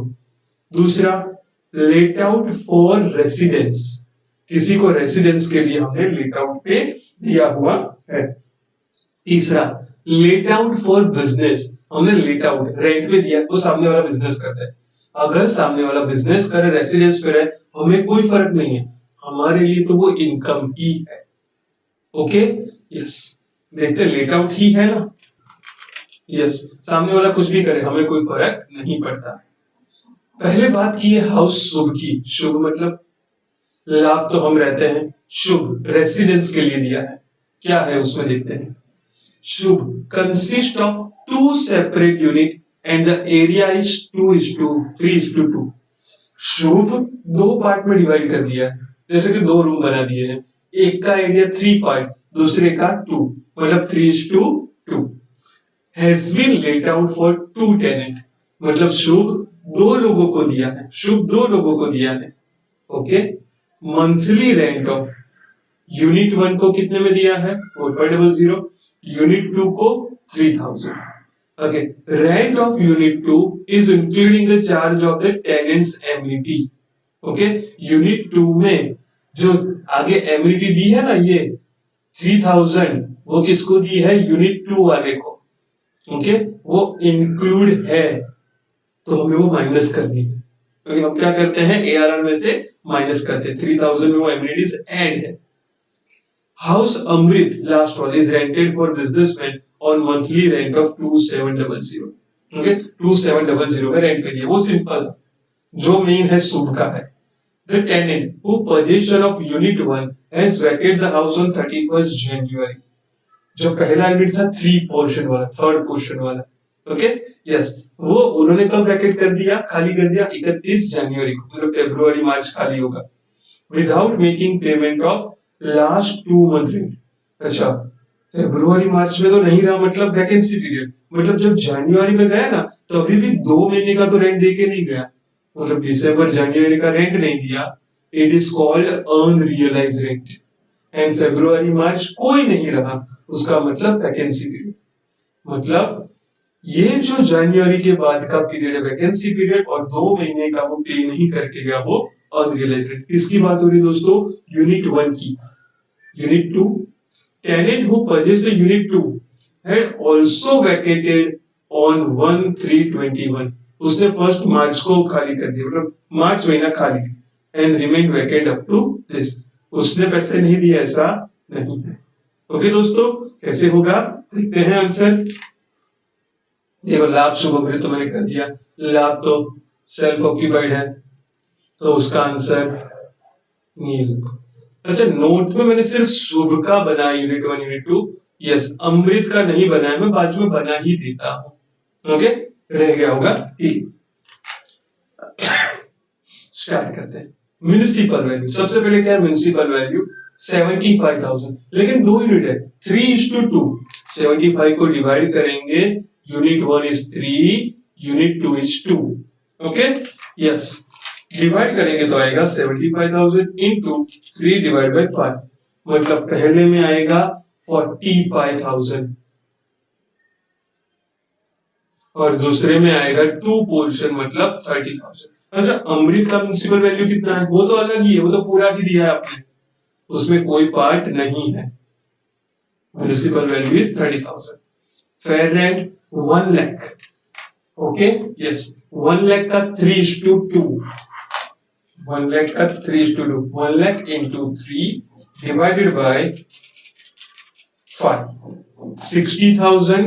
दूसरा, लेट आउट फॉर रेसिडेंस, किसी को रेसिडेंस के लिए हमने लेट आउट पे दिया हुआ है। तीसरा, लेट आउट फॉर बिजनेस, हमने लेट आउट रेंट पे दिया, वो सामने वाला बिजनेस करता है। अगर सामने वाला बिजनेस करे, रेसिडेंस पे रहे, हमें कोई फर्क नहीं है, हमारे लिए तो वो इनकम ही है। Okay, yes. देखते लेट आउट ही है ना, यस। सामने वाला कुछ भी करे हमें कोई फर्क नहीं पड़ता। पहले बात की है हाउस शुभ की। शुभ मतलब लाभ तो हम रहते हैं, शुभ रेसिडेंस के लिए दिया है, क्या है उसमें देखते हैं। Shubh consist of 2 separate unit and the area is 2:3:2। Shubh 2 part में डिवाइड कर दिया है, जैसे कि 2 रूम बना दिए हैं, एक का एरिया 3 पार्ट, दूसरे का 2, मतलब 3:2। Has been let out for 2 tenant, मतलब शुभ 2 लोगों को दिया है, शुभ 2 लोगों को दिया है। Okay, monthly rent of unit 1 को कितने में दिया है 4500, यूनिट 2 को 3000। Okay, rent of unit 2 is including the charge of the tenants amenity. Okay, unit 2 में जो आगे एमिनिटी दी है ना, ये 3000, वो किसको दी है, यूनिट 2 वाले को। ओके, वो इंक्लूड है, तो हमें वो माइनस करनी है। क्योंकि हम क्या करते हैं, एआरआर में से माइनस करते हैं, 3000 में वो एमिनिटीज ऐड है। House Amrit last one is rented for businessman on monthly rent of 2700। Okay, 2700 में रेंट करिए, वो सिंपल, जो मेन है शुभ का है। The tenant who possession of unit 1 has vacated the house on 31st January। जो पहला यूनिट था 3 पोर्शन वाला, थर्ड पोर्शन वाला, ओके यस, वो उन्होंने कब वैकेट कर दिया, खाली कर दिया 31 जनवरी को, मतलब फरवरी मार्च खाली होगा, without making payment of last 2 month rent. अच्छा, फरवरी मार्च में तो नहीं रहा, मतलब वैकेंसी पीरियड, मतलब जब जनवरी में गया ना, तो अभी भी 2 महीने का तो रेंट दे के नहीं गया, मतलब दिसंबर जनवरी का रेंट नहीं दिया, it is called unrealised rent. And फरवरी मार्च कोई नहीं रहा, उसका मतलब वैकेंसी पीरियड, मतलब ये जो जनवरी के बाद का पीरियड है वैकेंसी पीरियड, और 2 महीने का वो पे नहीं करके गया, वो अनरियलाइज्ड रेंट। किसकी बात हो रही है दोस्तों, यूनिट 1 की। Unit 2, tenant who purchased the unit 2 had also vacated on 1/3/21। उसने 1 मार्च को खाली कर दिया, मतलब मार्च महीना खाली, and remain vacant up to this. उसने पैसे नहीं दिए, ऐसा नहीं है। ओके दोस्तों, कैसे होगा देखते हैं आंसर। देखो, लाभ शुभ अमृत तो मैंने कर दिया, लाभ तो सेल्फ ऑक्यूपाइड है, तो उसका आंसर नील। अच्छा, नोट में मैंने सिर्फ शुभ का बनाया, यूनिट 1 यूनिट 2, यस, अमृत का नहीं बनाया, मैं बाद में बना ही देता हूं। ओके, रह गया होगा ठीक। स्टार्ट करते हैं। म्युनिसिपल वैल्यू, सबसे पहले क्या है, म्युनिसिपल वैल्यू 75,000, लेकिन 2 यूनिट है, 3:2। 75 को डिवाइड करेंगे, unit 1 is 3, unit 2 is 2। Okay yes, divide करेंगे तो आएगा 75,000 इंटू 3 डिवाइड बाई 5, मतलब पहले में आएगा 45,000 और दूसरे में आएगा 2 पोर्शन, मतलब 30,000। अच्छा, अमृत का म्युनिसिपल वैल्यू कितना है, वो तो अलग ही है, वो तो पूरा ही दिया है आपने, उसमें कोई पार्ट नहीं है। Municipal value is 30,000। Fair rent 1 lakh. Okay yes, 1 lakh का 3:2, 1 lakh का 3:2, 1 lakh into 3 divided by 5, 60,000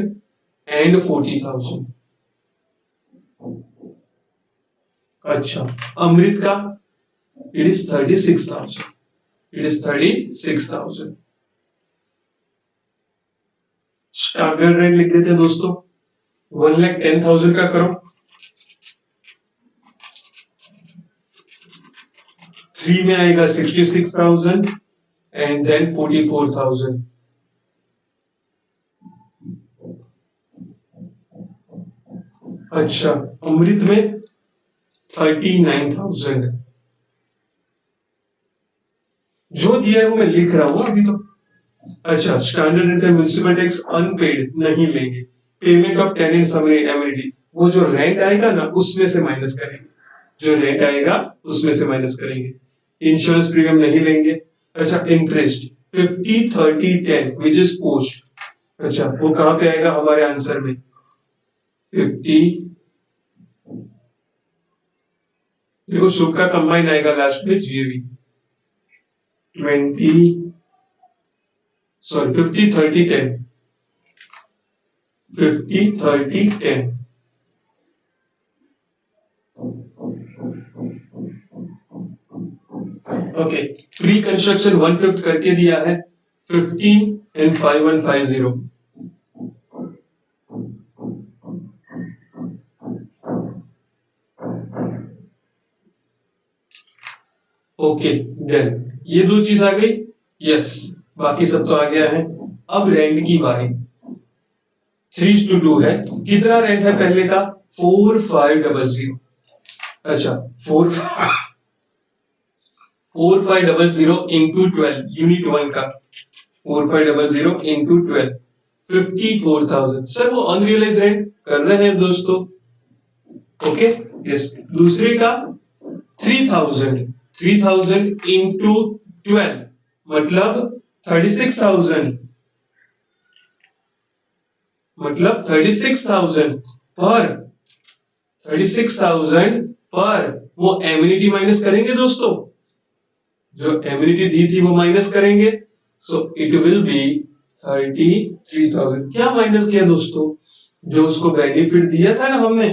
and 40,000। अच्छा, अमृत का it is 36,000, it is 36,000। Standard rent लिख देते हैं दोस्तों, 1,10,000 का करो, 3 में आएगा 66,000 and then 44,000। अच्छा, अमृत में 39,000, जो दिया है वो मैं लिख रहा हूं अभी तो। अच्छा, स्टैंडर्ड रेंट का म्युनिसिपल टैक्स अनपेड नहीं लेंगे, पेमेंट ऑफ टेनेंट्स एमिनिटी, वो जो रेंट आएगा ना उसमें से माइनस करेंगे, जो रेंट आएगा उसमें से माइनस करेंगे। इंश्योरेंस प्रीमियम नहीं लेंगे। अच्छा, इंटरेस्ट 50-30-10 विच इज पोस्ट। अच्छा, वो कहां पे आएगा हमारे आंसर में, 50, देखो शुभ का कंबाइन आएगा लास्ट में, जीएवी 50-30-10, 50-30-10। ओके, प्री कंस्ट्रक्शन 1/5 करके दिया है, 15 and 5150, ओके डन, ये दो चीज आ गई। यस, बाकी सब तो आ गया है। अब रेंट की बारी। 3:2 है। कितना रेंट है पहले का? 4500। अच्छा, 4500 इंटू 12, यूनिट 1 का 4500 इंटू 12, 54,000। सर वो अनरियलाइज रेंट कर रहे हैं दोस्तों। Okay yes. दूसरे का 3000 इंटू 12, मतलब 36,000, मतलब 36,000 पर 36,000 पर वो एम्यूनिटी माइनस करेंगे दोस्तों, जो एम्यूनिटी दी थी वो माइनस करेंगे। So it will be 33,000। क्या माइनस किया दोस्तों? जो उसको बेनिफिट दिया था ना हमने।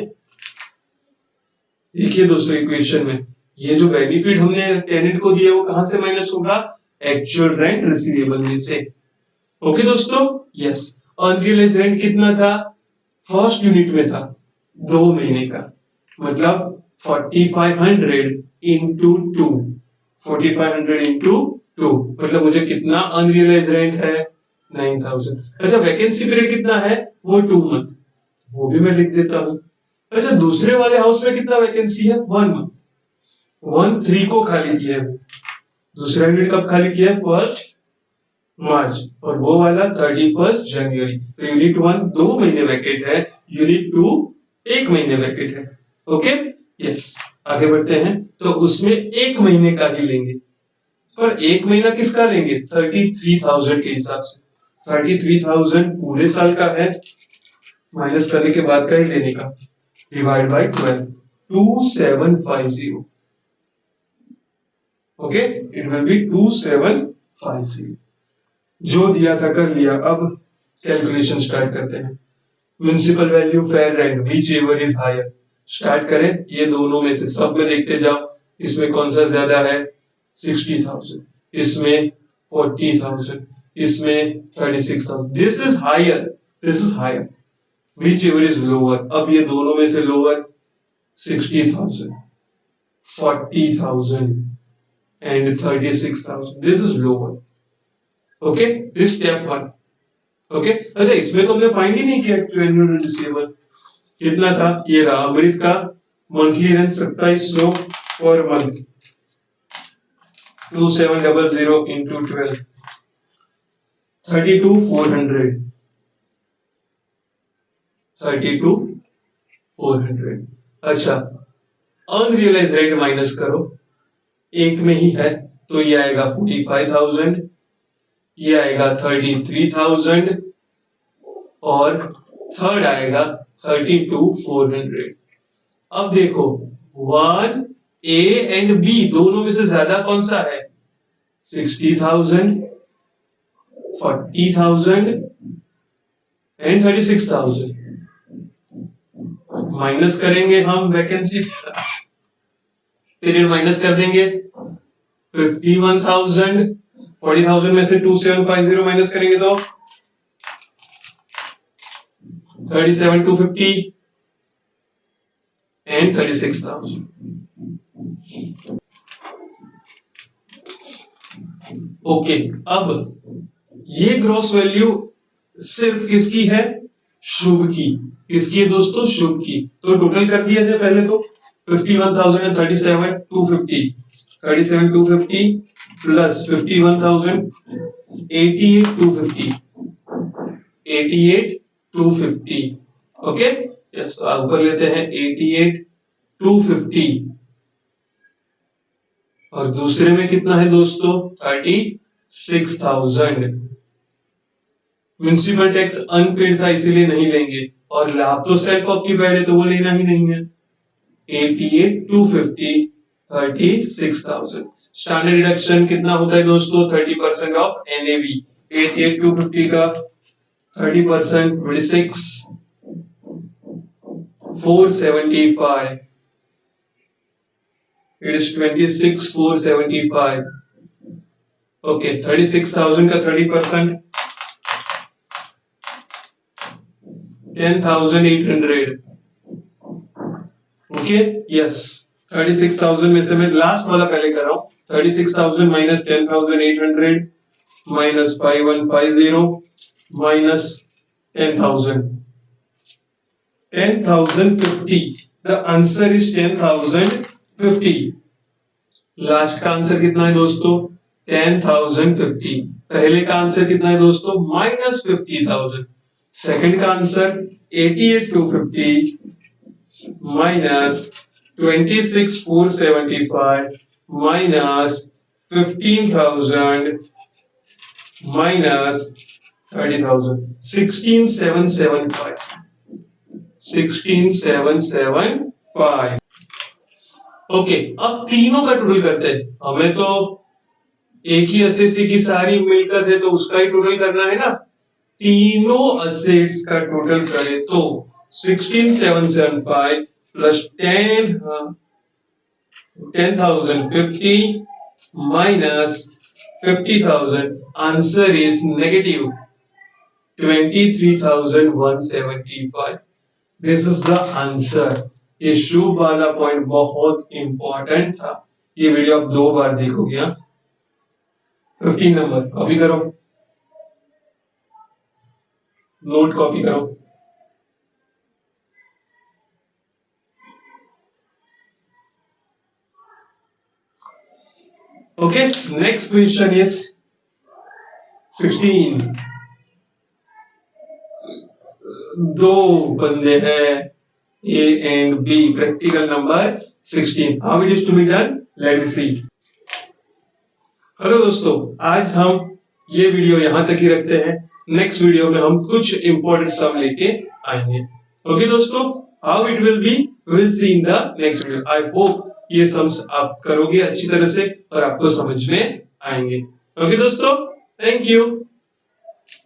देखिए दोस्तों इक्वेशन में, ये जो बेनिफिट हमने टेनेंट को दिया वो कहां से माइनस होगा? एक्चुअल रेंट रिसीवेबल में से। ओके दोस्तों यस। अनरियलाइज रेंट कितना था? फर्स्ट यूनिट में था 2 महीने का, मतलब 4500 इंटू 2, 4500 इंटू 2, मतलब मुझे कितना अनरियलाइज रेंट है? 9000। अच्छा, वैकेंसी पीरियड कितना है? वो 2 मंथ, वो भी मैं लिख देता हूं। अच्छा, दूसरे वाले हाउस में कितना वैकेंसी है? 1 मंथ। 1/3 को खाली किया है। दूसरा यूनिट कब खाली किया है? 1 मार्च, और वो वाला 31 जनवरी। तो यूनिट 1 2 महीने वैकेट है, यूनिट 2 1 महीने वैकेट है। Okay yes. आगे बढ़ते हैं। तो उसमें 1 महीने का ही लेंगे, पर 1 महीना किसका लेंगे? 33,000 के हिसाब से। 33,000 पूरे साल का है, माइनस करने के बाद का ही लेने का, divide by 12, 2750। Okay, it will be 2750। जो दिया था कर लिया। अब कैलकुलेशन स्टार्ट करते हैं। Municipal value, fair rent, whichever is higher. Start करें, ये दोनों में से सब में देखते जाओ, इसमें कौन सा ज्यादा है? 60,000, इसमें 40,000, इसमें 36,000। This is higher, this is higher. Whichever is lower. अब ये दोनों में से lower 60,000, 40,000 and 36,000, this is lower. Okay, this step 1। Okay अच्छा, इसमें तो हमने फाइंड ही नहीं किया एनुअल रिसीवेबल कितना था। ये रहा अमृत का monthly rent 2700 per month, 2700 into 12, 32,400, 32,400। अच्छा, अनरियलाइज रेंट माइनस करो, एक में ही है तो ये आएगा 45,000, ये आएगा 33,000, और थर्ड आएगा 32,400। अब देखो 1 ए एंड बी दोनों में से ज्यादा कौन सा है? 60,000, 40,000 एंड 36,000। माइनस करेंगे हम वैकेंसी पीरियड, माइनस कर देंगे 51,000, 40,000 में से 2750 माइनस करेंगे तो 37,250 एंड 36,000। ओके, अब ये ग्रॉस वैल्यू सिर्फ किसकी है? शुभ की। किसकी है दोस्तों? शुभ की। तो टोटल कर दिया जाए पहले तो 51,000 एंड 37,250, 37,250 प्लस 51,000, 88,250, 88,250। ओके यस, तो ऊपर लेते हैं 88,250, और दूसरे में कितना है दोस्तों? 36,000। म्युनिसिपल टैक्स अनपेड था इसीलिए नहीं लेंगे, और लाभ तो सेल्फ ऑक्यूपाइड है तो वो लेना ही नहीं है। 88,250, 36,000। स्टैंडर्ड डिडक्शन कितना होता है दोस्तों? 30% ऑफ एनएवी। 88,250 का 30%, 26,475। It is 26,475। ओके, 36,000 का 30%, 10,800। ओके यस, 36,000 में से मैं लास्ट वाला पहले कर रहा हूं। 36,000 minus 10,800 minus 5150 minus 10,000 10,050। The answer is 10,050। Last का आंसर कितना है दोस्तों? 10,050। पहले का आंसर कितना है दोस्तों? माइनस 50,000। सेकंड का answer 88,250 minus 26,475 minus 15,000 minus 30,000 16,775 16,775। Okay, अब तीनों का टोटल करते हैं। हमें तो एक ही एसएससी की सारी मिलकर है तो उसका ही टोटल करना है ना। तीनों असेट्स का टोटल करें तो 16,775 plus 10,050 minus 50,000, answer is negative 23,175। This is the answer. ये शुभ वाला पॉइंट बहुत इंपॉर्टेंट था। ये वीडियो आप 2 बार देखोगे। 15 नंबर कॉपी करो, नोट कॉपी करो। Okay, next question is 16। दो बंदे हैं A and B, practical number 16। How it is to be done, let me see. Hello दोस्तों, आज हम ये वीडियो यहां तक ही रखते हैं। नेक्स्ट वीडियो में हम कुछ इंपॉर्टेंट सम लेके आएंगे। ओके दोस्तों, how it will be will see in the next video. I hope ये सम्स आप करोगे अच्छी तरह से और आपको समझ में आएंगे। ओके दोस्तों, थैंक यू।